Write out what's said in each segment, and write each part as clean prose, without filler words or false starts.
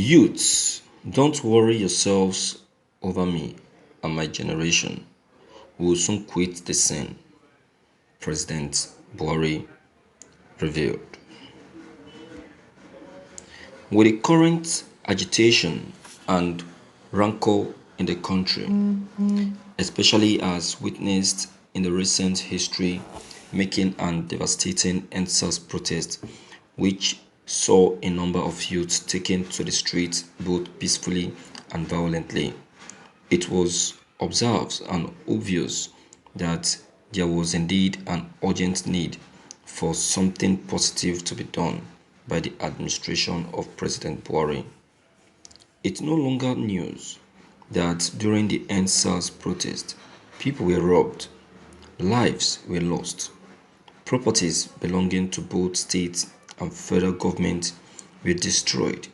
Youths, don't worry yourselves over me and my generation. We will soon quit the scene, President Buhari revealed. With the current agitation and rancor in the country, especially as witnessed in the recent history making and devastating NSAS protest, which saw a number of youths taken to the streets both peacefully and violently. It was observed and obvious that there was indeed an urgent need for something positive to be done by the administration of President Buhari. It's no longer news that during the NSAS protest, people were robbed, lives were lost, properties belonging to both state and federal government were destroyed.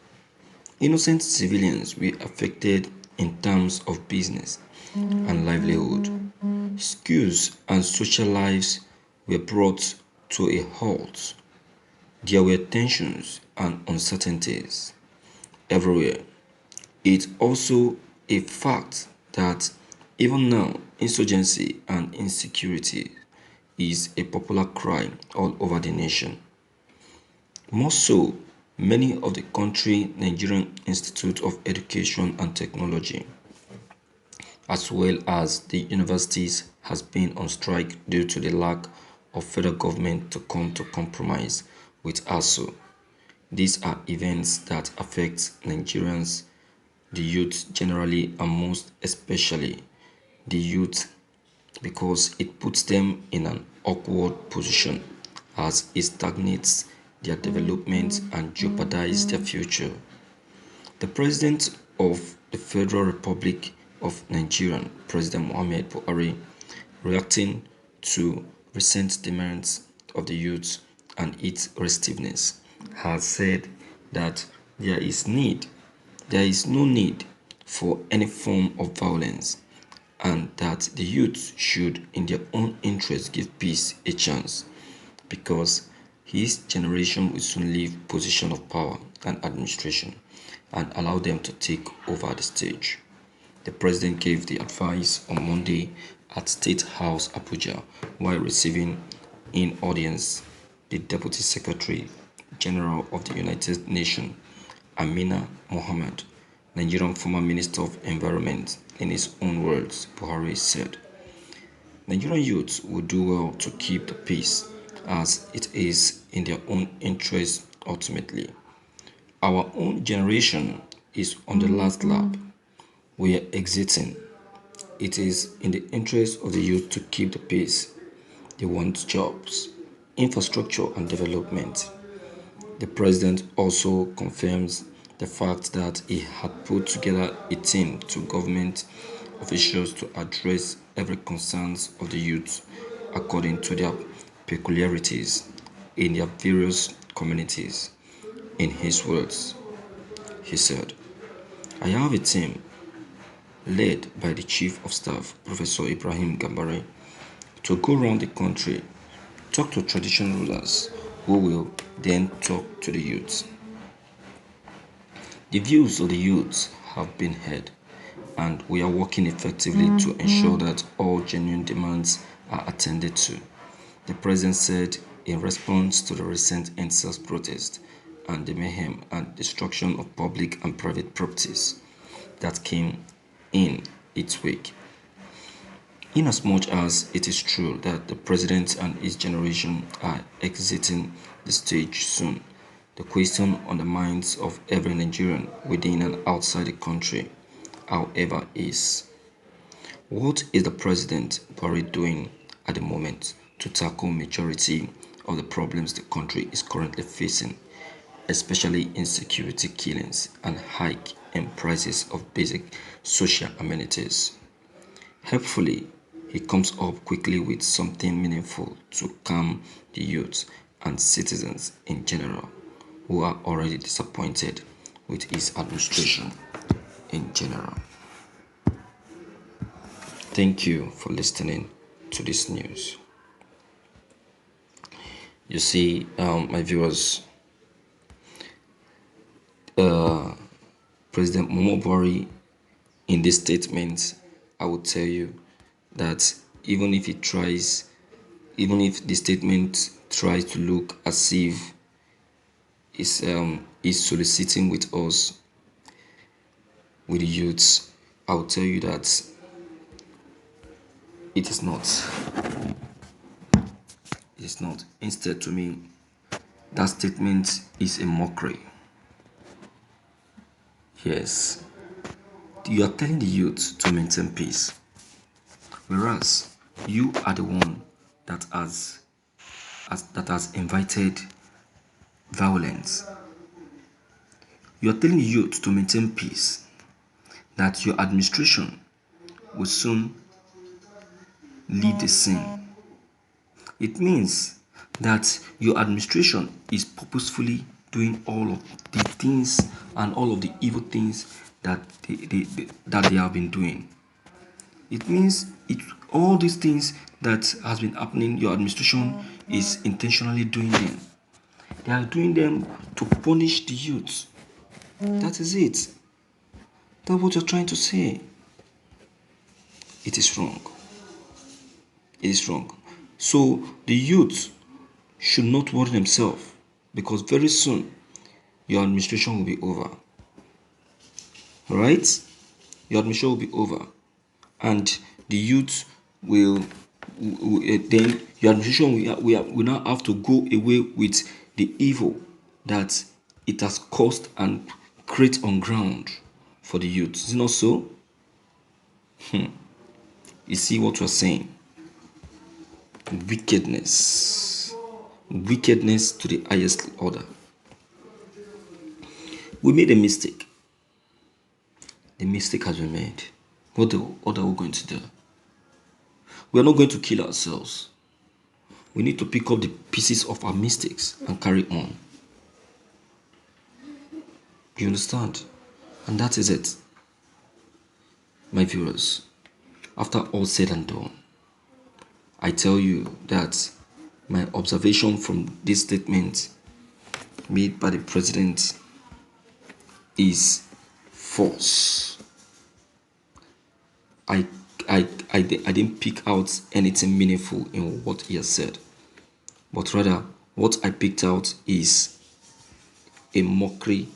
Innocent civilians were affected in terms of business and livelihood. Schools and social lives were brought to a halt. There were tensions and uncertainties everywhere. It's also a fact that even now, insurgency and insecurity is a popular cry all over the nation. More so, many of the country Nigerian Institute of Education and Technology, as well as the universities, has been on strike due to the lack of federal government to come to compromise with ASU. These are events that affect Nigerians, the youth generally, and most especially the youth because it puts them in an awkward position as it stagnates their development and jeopardizes their future. The President of the Federal Republic of Nigeria, President Muhammad Buhari, reacting to recent demands of the youth and its restiveness, has said that there is need, there is no need for any form of violence and that the youth should in their own interest give peace a chance because his generation will soon leave position of power and administration and allow them to take over the stage. The president gave the advice on Monday at State House Abuja while receiving in audience the Deputy Secretary General of the United Nations, Amina Mohammed, Nigerian former Minister of Environment. In his own words, Buhari said, Nigerian youths will do well to keep the peace as it is in their own interest ultimately. Our own generation is on the last lap. We are exiting. It is in the interest of the youth to keep the peace. They want jobs, infrastructure and development. The president also confirms the fact that he had put together a team to government officials to address every concerns of the youth according to their peculiarities in their various communities. In his words, he said, I have a team led by the Chief of Staff, Professor Ibrahim Gambari, to go around the country, talk to traditional rulers who will then talk to the youths. The views of the youths have been heard, and we are working effectively to ensure that all genuine demands are attended to, the president said in response to the recent NSAS protest and the mayhem and destruction of public and private properties that came in its wake. Inasmuch as it is true that the president and his generation are exiting the stage soon, the question on the minds of every Nigerian within and outside the country, however, is what is the president Buhari doing at the moment to tackle majority of the problems the country is currently facing, especially insecurity killings and hike in prices of basic social amenities? Helpfully, he comes up quickly with something meaningful to calm the youth and citizens in general who are already disappointed with his administration in general. Thank you for listening to this news. You see, my viewers, President Muhammadu Buhari in this statement, I would tell you that even if the statement tries to look as if is soliciting with us, with the youths, I will tell you that it is not. It is not. Instead, to me, that statement is a mockery. Yes, you are telling the youth to maintain peace, whereas you are the one that has invited violence. You are telling the youth to maintain peace, that your administration will soon lead the scene. It means that your administration is purposefully doing all of the things and all of the evil things that they have been doing. It means all these things that has been happening, your administration is intentionally doing them. They are doing them to punish the youth. That is it. That's what you're trying to say. It is wrong. It is wrong. So the youth should not worry themselves, because very soon your administration will be over. Right? Your administration will be over. And the youth then your administration will now have to go away with the evil that it has caused and create on ground for the youth. Is it not so? You see what we're saying? Wickedness to the highest order. We made a mistake. The mistake has been made. What are we going to do? We are not going to kill ourselves. We need to pick up the pieces of our mistakes and carry on. You understand? And that is it. My viewers, after all said and done, I tell you that my observation from this statement made by the president is false. I didn't pick out anything meaningful in what he has said, but rather what I picked out is a mockery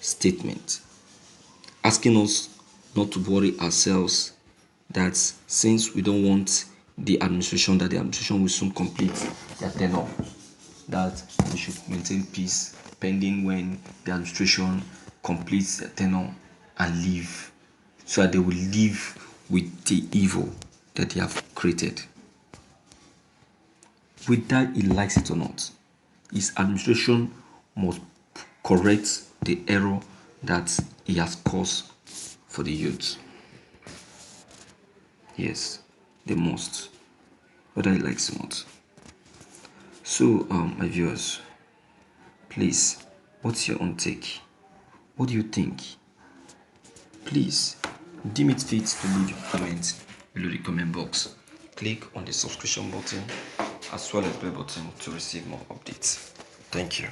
statement, asking us not to worry ourselves, that since we don't want that the administration will soon complete their tenure, that we should maintain peace pending when the administration completes their tenure and leave, so that they will live with the evil that they have created. Whether he likes it or not, his administration must correct the error that he has caused for the youth. Yes, they must, whether he likes it or not. So, my viewers, please, what's your own take? What do you think? Please, deem it fit to leave your comment below the comment box. Click on the subscription button as well as bell button to receive more updates. Thank you.